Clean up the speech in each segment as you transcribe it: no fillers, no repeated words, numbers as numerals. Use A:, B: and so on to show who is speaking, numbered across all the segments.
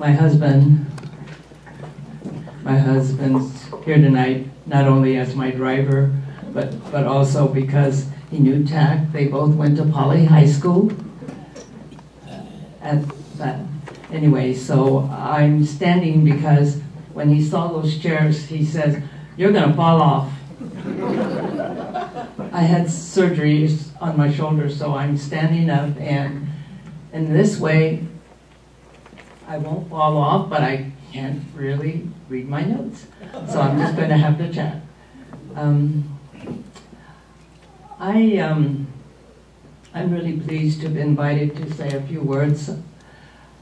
A: my husband's here tonight, not only as my driver, but also because he knew Tak. They both went to Poly High School. Anyway, so I'm standing because when he saw those chairs, he says, "You're gonna fall off." I had surgeries on my shoulder, so I'm standing up, and in this way, I won't fall off, but I can't really read my notes. So I'm just going to have to chat. I'm really pleased to have been invited to say a few words.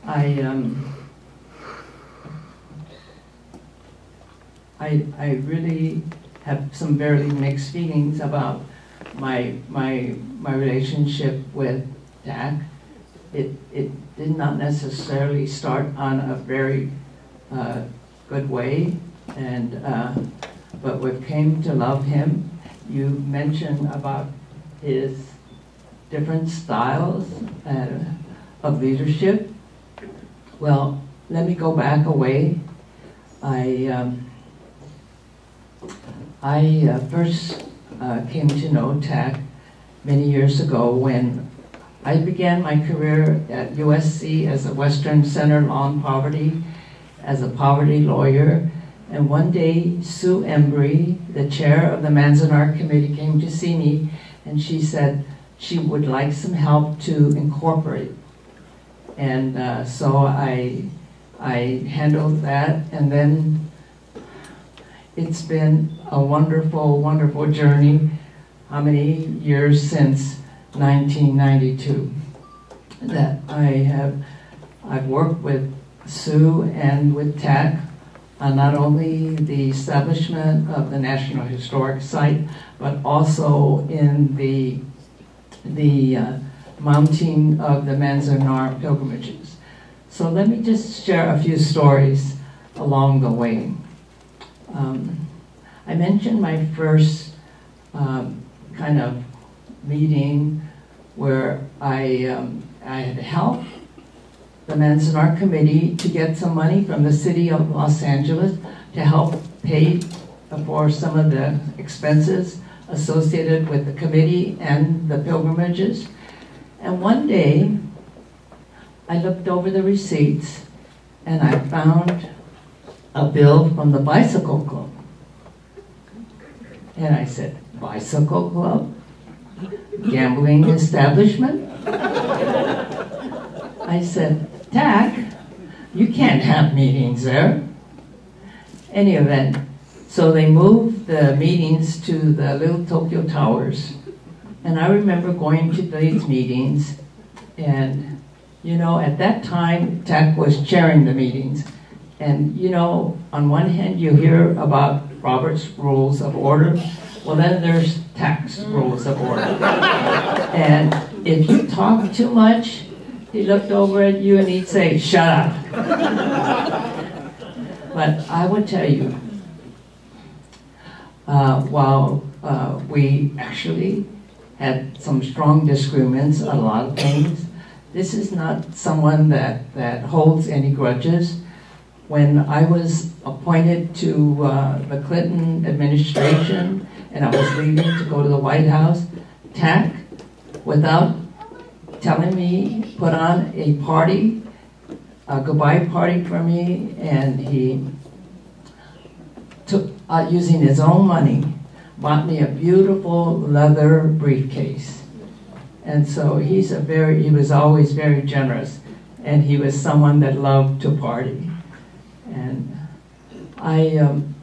A: I really have some very mixed feelings about my relationship with Tak. It did not necessarily start on a very good way, but we came to love him. You mentioned about his different styles of leadership. Well, let me go back a way. I first came to know Tak many years ago when I began my career at USC as a Western Center on Poverty, as a poverty lawyer. And one day, Sue Embry, the chair of the Manzanar Committee, came to see me, and she said she would like some help to incorporate. And so I handled that, and then it's been a wonderful, wonderful journey. How many years since 1992 that I've worked with Sue and with Tak on not only the establishment of the National Historic Site, but also in the mounting of the Manzanar pilgrimages. So let me just share a few stories along the way. I mentioned my first kind of meeting where I had helped the Manzanar Committee to get some money from the city of Los Angeles to help pay for some of the expenses associated with the committee and the pilgrimages. And one day, I looked over the receipts and I found a bill from the bicycle club. And I said, "Bicycle club? Gambling establishment?" I said, "Tak, you can't have meetings there." Any event, so they moved the meetings to the Little Tokyo Towers. And I remember going to these meetings, and you know, at that time, Tak was chairing the meetings. And you know, on one hand, you hear about Robert's Rules of Order. Well, then there's Tak's Rules of Order. And if you talk too much, he looked over at you and he'd say, "Shut up." But I would tell you, while we actually had some strong disagreements on a lot of things, this is not someone that holds any grudges. When I was appointed to the Clinton administration and I was leaving to go to the White House, Tak, without telling me, put on a party, a goodbye party for me, and he took, using his own money, bought me a beautiful leather briefcase. And so he was always very generous, and he was someone that loved to party. And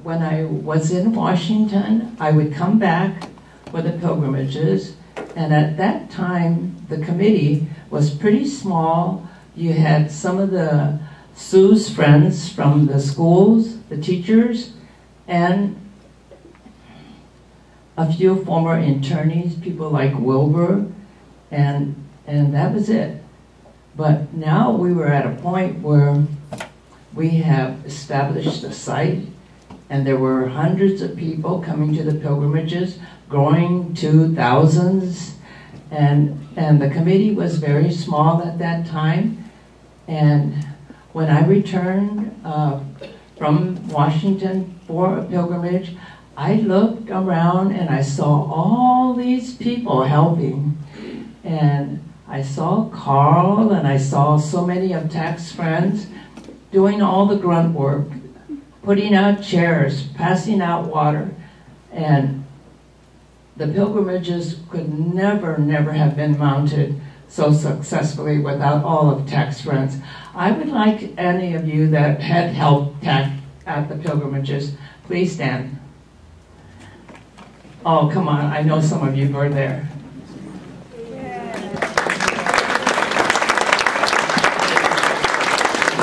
A: when I was in Washington, I would come back for the pilgrimages, and at that time, the committee was pretty small. You had some of Sue's friends from the schools, the teachers, and a few former internees, people like Wilbur, and that was it. But now we were at a point where we have established a site, and there were hundreds of people coming to the pilgrimages, growing to thousands, and the committee was very small at that time. And when I returned from Washington for a pilgrimage, I looked around and I saw all these people helping. And I saw Carl and I saw so many of Tak's friends doing all the grunt work, putting out chairs, passing out water. And the pilgrimages could never have been mounted so successfully without all of Tak's friends. I would like any of you that had helped Tak at the pilgrimages, please stand. Oh, come on, I know some of you were there.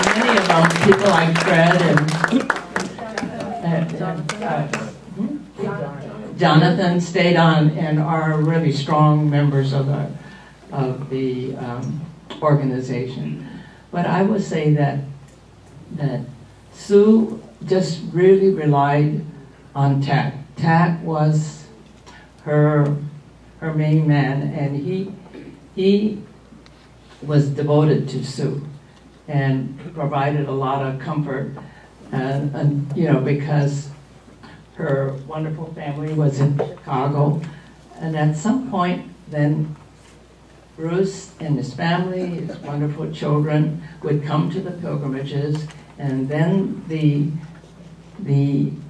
A: Many of them, people like Fred and Jonathan stayed on and are really strong members of the organization. But I would say that Sue just really relied on Tak. Tak was her main man, and he was devoted to Sue and provided a lot of comfort, and you know, because her wonderful family was in Chicago, and at some point then Bruce and his family, his wonderful children, would come to the pilgrimages, and then the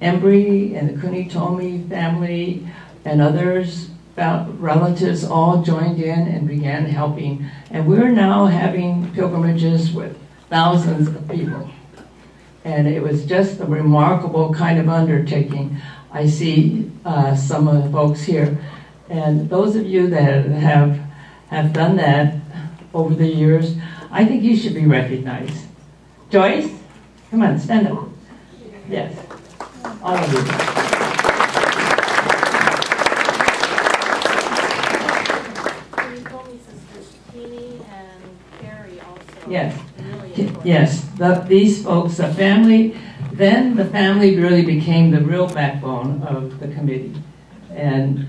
A: Embry and the Kunitomi family and others, relatives, all joined in and began helping. And we're now having pilgrimages with thousands of people. And it was just a remarkable kind of undertaking. I see some of the folks here. And those of you that have done that over the years, I think you should be recognized. Joyce, come on, stand up. Yes, all of you.
B: You told me sisters Jeannie and Carrie also.
A: Yes,
B: Really
A: yes. These folks, the family, then the family really became the real backbone of the committee. And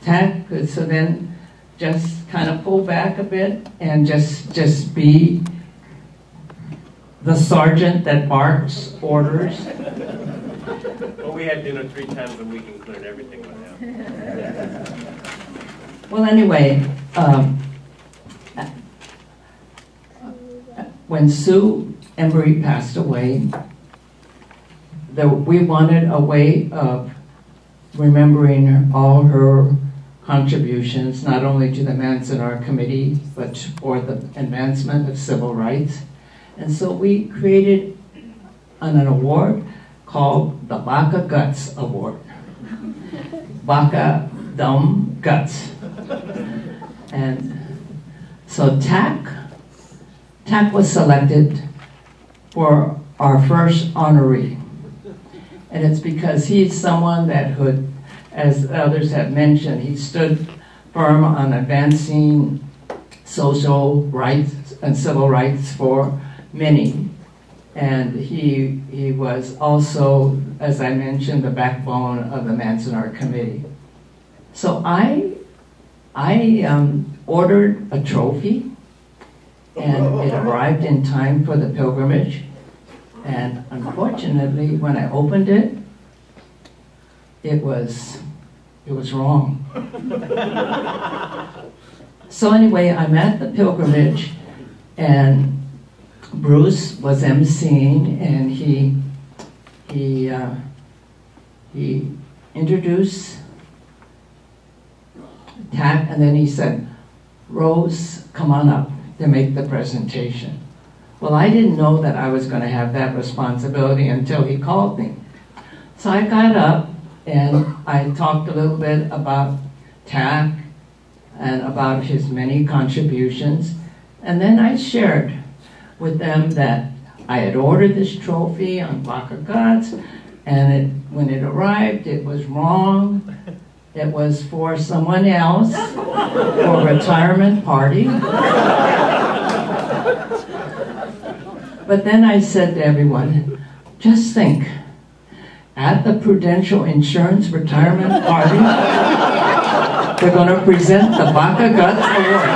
A: Tak could so then just kind of pull back a bit and just be the sergeant that barks orders.
C: Well, we had dinner 3 times a week, including everything with him.
A: Well, anyway, when Sue Embry passed away, we wanted a way of remembering all her contributions, not only to the Manzanar Committee, but for the advancement of civil rights. And so we created an award called the Baka Guts Award. Baka Dumb Guts. And so Tak was selected for our first honoree. And it's because he's someone that would, as others have mentioned, he stood firm on advancing social rights and civil rights for many. And he was also, as I mentioned, the backbone of the Manzanar Committee. So I ordered a trophy, and it arrived in time for the pilgrimage. And unfortunately, when I opened it, it was wrong. So anyway, I'm at the pilgrimage, and Bruce was emceeing, and he introduced Tak, and then he said, "Rose, come on up to make the presentation." Well, I didn't know that I was going to have that responsibility until he called me. So I got up and I talked a little bit about Tak and about his many contributions, and then I shared with them that I had ordered this trophy on Baka Guts, and when it arrived, it was wrong. It was for someone else, for a retirement party. But then I said to everyone, just think, at the Prudential Insurance Retirement Party, they're going to present the Baka Guts Award.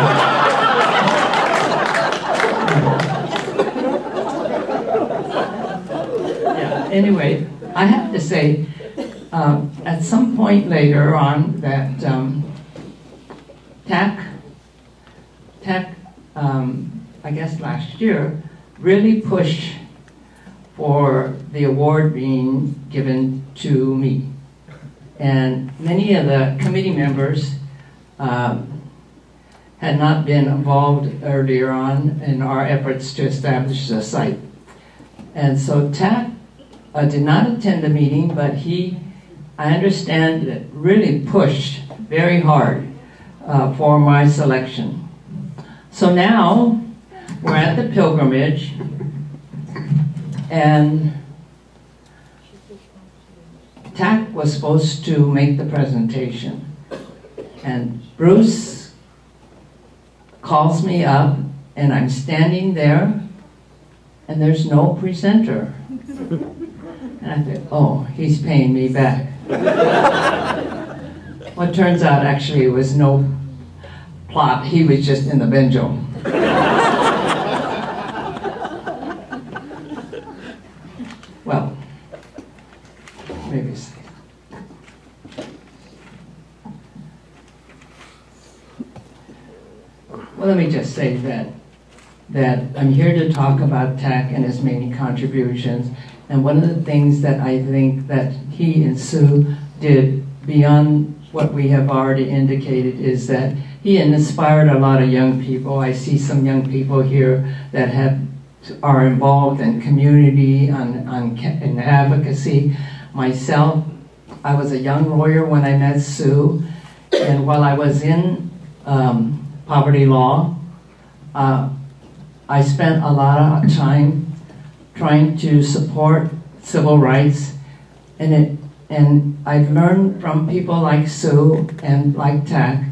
A: anyway, I have to say, at some point later on that Tak, I guess last year, really pushed for the award being given to me. And many of the committee members had not been involved earlier on in our efforts to establish the site. And so Tak did not attend the meeting, but I understand, that really pushed very hard for my selection. So now we're at the pilgrimage, and Tak was supposed to make the presentation. And Bruce calls me up, and I'm standing there, and there's no presenter. And I think, oh, he's paying me back. Well, it turns out actually it was no plot. He was just in the banjo. Well, maybe it's... Well, let me just say that I'm here to talk about Tak and his many contributions. And one of the things that I think that he and Sue did beyond what we have already indicated is that he inspired a lot of young people. I see some young people here that are involved in community, in advocacy. Myself, I was a young lawyer when I met Sue, and while I was in poverty law, I spent a lot of time trying to support civil rights, and I've learned from people like Sue and like Tak,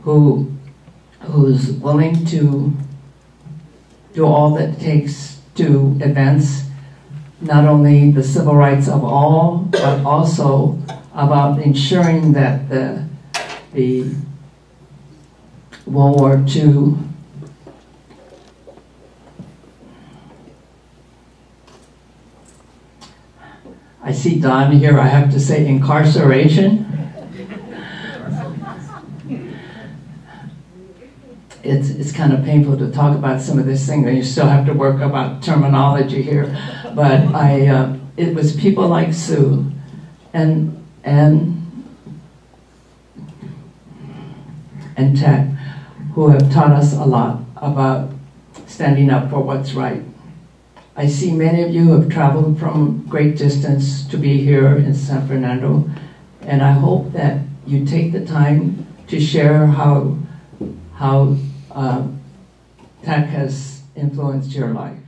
A: who's willing to do all that it takes to advance not only the civil rights of all, but also about ensuring that the World War II I see Don here, I have to say incarceration. It's kind of painful to talk about some of this thing, and you still have to work about terminology here. But it was people like Sue and Tak who have taught us a lot about standing up for what's right. I see many of you who have traveled from great distance to be here in San Fernando, and I hope that you take the time to share how Tak has influenced your life.